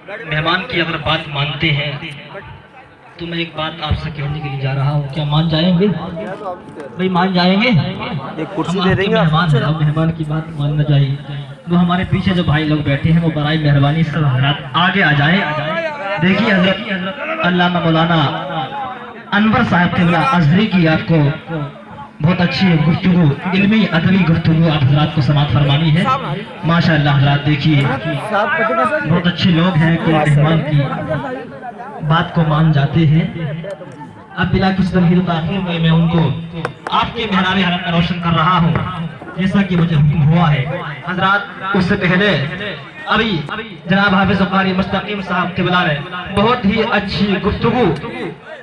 مہمان کی اگر بات مانتے ہیں تو میں ایک بات آپ سے کہنے کے لیے جا رہا ہوں، کیا مان جائیں گے بھائی؟ مان جائیں گے؟ ایک کرسی دے دیں گے مہمان ہیں، مہمان کی بات ماننا چاہیے۔ وہ ہمارے پیچھے جو بھائی لوگ بیٹھے ہیں وہ برائے مہربانی سب حضرات آگے آ جائیں۔ دیکھیے حضرت علامہ مولانا انور صاحب قبلہ ازہری کی آپ کو بہت اچھی گفتگو، علمی ادبی گفتگو آپ حضرات کو سماعت فرمانی ہے۔ ماشاءاللہ حضرات دیکھیے بہت اچھے لوگ ہیں کہ مہمان کی بات کو مان جاتے ہیں۔ اب بلا کس تمہید و تاخیر میں ان کو آپ کے محراب حرم میں روشن کر رہا ہوں جیسا کہ مجھے حکم ہوا ہے۔ حضرات اس سے پہلے ابھی جناب حافظ قاری مستقیم صاحب قبلہ نے بہت ہی اچھی گفتگو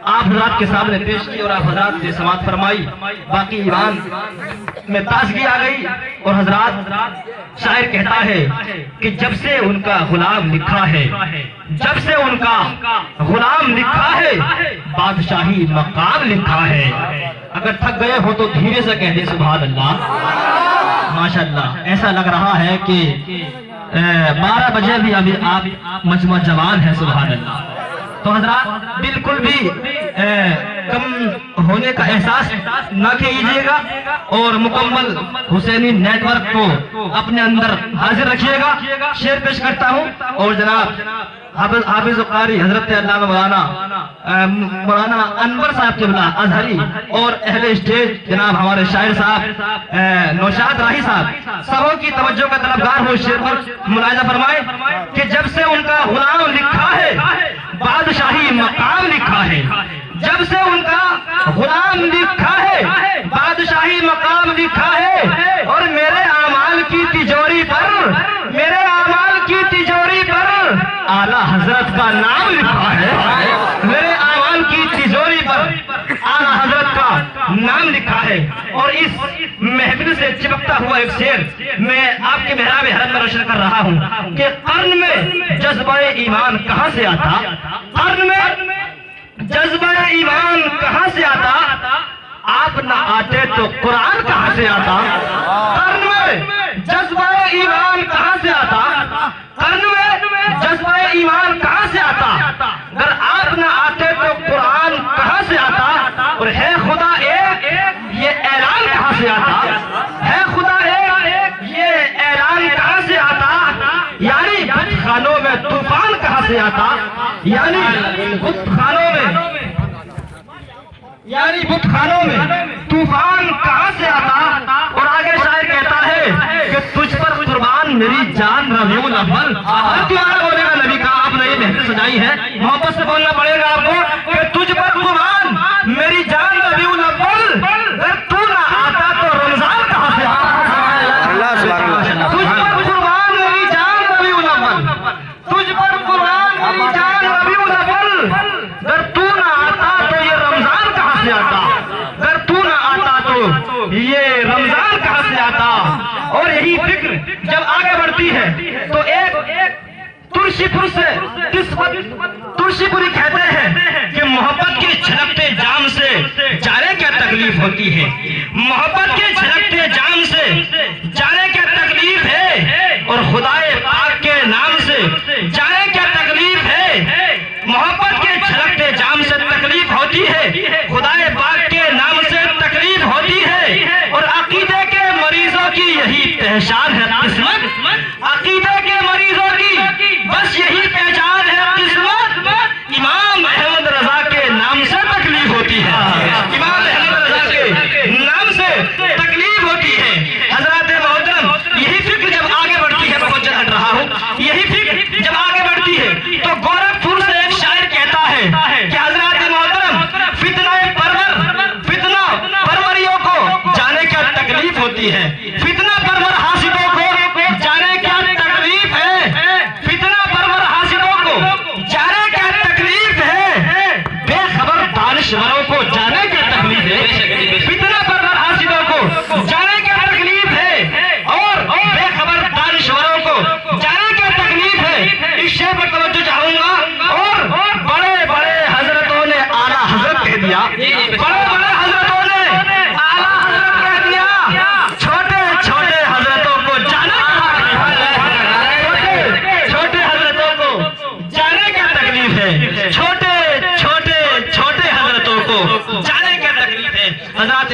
آپ حضرات کے سامنے پیش کی اور آپ حضرات سے سماعت فرمائی۔ باقی ایمان میں تازگی آ گئی اور حضرات شاعر کہتا ہے کہ جب سے ان کا غلام لکھا ہے، جب سے ان کا غلام لکھا ہے، بادشاہی مقام لکھا ہے۔ اگر تھک گئے ہو تو دھیرے سے کہہ دے سبحان اللہ۔ ماشاءاللہ ایسا لگ رہا ہے کہ 12 بجے بھی ابھی آپ مجمع جوان ہیں، سبحان اللہ۔ تو حضرات بالکل بھی کم ہونے کا احساس نہ کیجیے گا اور مکمل حسینی نیٹ ورک کو اپنے اندر حاضر رکھیے گا۔ شعر پیش کرتا ہوں اور جناب حافظ قاری حضرت علامہ مولانا انور صاحب قبلہ ازہری اور اہل اسٹیج جناب ہمارے شاعر صاحب نوشاد راہی صاحب سبوں کی توجہ کا طلبگار ہو، شعر پر ملاحظہ فرمائے کہ جب سے ان کا غلام لکھا ہے، بادشاہی مقام لکھا ہے۔ جب سے ان کا غلام لکھا ہے، بادشاہی مقام لکھا ہے، اور میرے اعمال کی تجوری پر، میرے اعمال کی تجوری پر اعلیٰ حضرت کا نام لکھا ہے۔ میرے اعمال کی تجوری پر اعلیٰ حضرت کا نام لکھا ہے۔ اور اس محفل سے چپکتا ہوا ایک شعر میں آپ کے محراب حرم میں روشن کر رہا ہوں کہ قرن میں جذبہ ایمان کہاں سے آتا، قرن میں جذبہ ایمان کہاں سے آتا، آپ نہ آتے تو قرآن کہاں سے آتا۔ قرن میں جذبہ ایمان کہاں سے آتا، قرن میں جذبہ ایمان کہاں سے آتا، اگر آپ نہ آتے تو قرآن کہاں سے آتا۔ اور ہے خدا ایک یہ اعلان کہاں سے آتا، ہے خدا ایک یہ اعلان کہاں سے آتا، یعنی بت خانوں میں طوفان کہاں سے آتا، یعنی بت خانوں میں طوفان کہاں سے آتا۔ اور آگے شاعر کہتا ہے کہ تجھ پر قربان میری جان ربیع الاول۔ تمہارا بولے گا نبی کا، آپ نے یہ محفل سجائی ہے، محبت سے بولنا پڑے گا آپ کو کہ تجھ پر قربان میری جان ربیع الاول، اگر تو نہ آتا تو رمضان کہاں سے آتا۔ تجھ پر قربان میری جان ربیع الاول، تجھ پر قربان میری جان ربیع الاول، اگر تو نہ آتا تو یہ رمضان کہاں سے آتا، اگر تو نہ آتا تو یہ رمضان کہاں سے آتا۔ اور یہی فکر جب آگے بڑھتی ہے تو ایک ترشی پور سے ترشی پوری کہتے ہیں کہ محبت کے چھلکتے جام سے جانے کیا تکلیف ہوتی ہے، محبت کے چھلکتے جام سے جانے کیا تکلیف ہے، اور خدائے پاک کے نام سے جانے کیا تکلیف ہے۔ محبت کے چھلکتے جام سے تکلیف ہوتی ہے، خدائے پاک کے نام سے تکلیف ہوتی ہے، اور عقیدے کے مریضوں کی یہی پہچان ہے قسمت، عقیدے کے مریضوں کی بس یہی پہچان ہے قسمت، امام احمد رضا کے نام سے تکلیف ہوتی ہے، امام احمد رضا کے نام سے تکلیف ہوتی ہے۔ حضرات محترم یہی فکر جب آگے بڑھتی ہے، بہت جلد ہٹ رہا ہوں، یہی فکر جب آگے بڑھتی ہے تو گورکھپور سے ایک شاعر کہتا ہے کہ حضرات محترم فتنہ پروریوں کو جانے کیا تکلیف ہوتی ہے، فتنہ پرور حاسدوں کو جانے کیا تکلیف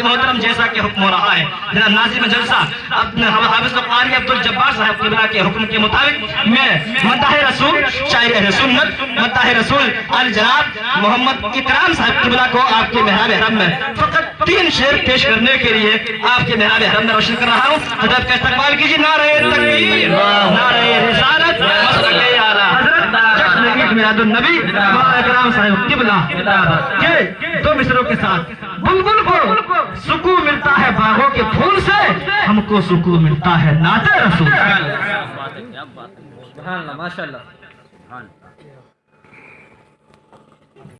محترم جیسا کہ حکم ہو رہا ہے جناب ناظم جلسہ اپنے حافظ قاری عبدالجبار صاحب قبلہ کے حکم کے مطابق میں مداح رسول شاعر اہل سنت مداح رسول الجناب محمد اکرام صاحب قبلہ کو آپ کے محراب حرم میں فقط 3 شعر پیش کرنے کے لیے آپ کے محراب حرم میں روشن کر رہا ہوں. حضرت کا استقبال کیجیے. نعرہ تکبیر، نعرہ رسالت، مصدق اعلیٰ حضرت جشن عید میلاد النبی مولانا اکرام صاحب قبلہ کے 2 مصروں کے ساتھ. بلبل کو سکون ملتا ہے باغوں کے پھول سے، ہم کو سکون ملتا ہے نعت رسول. سبحان اللہ، ماشاءاللہ.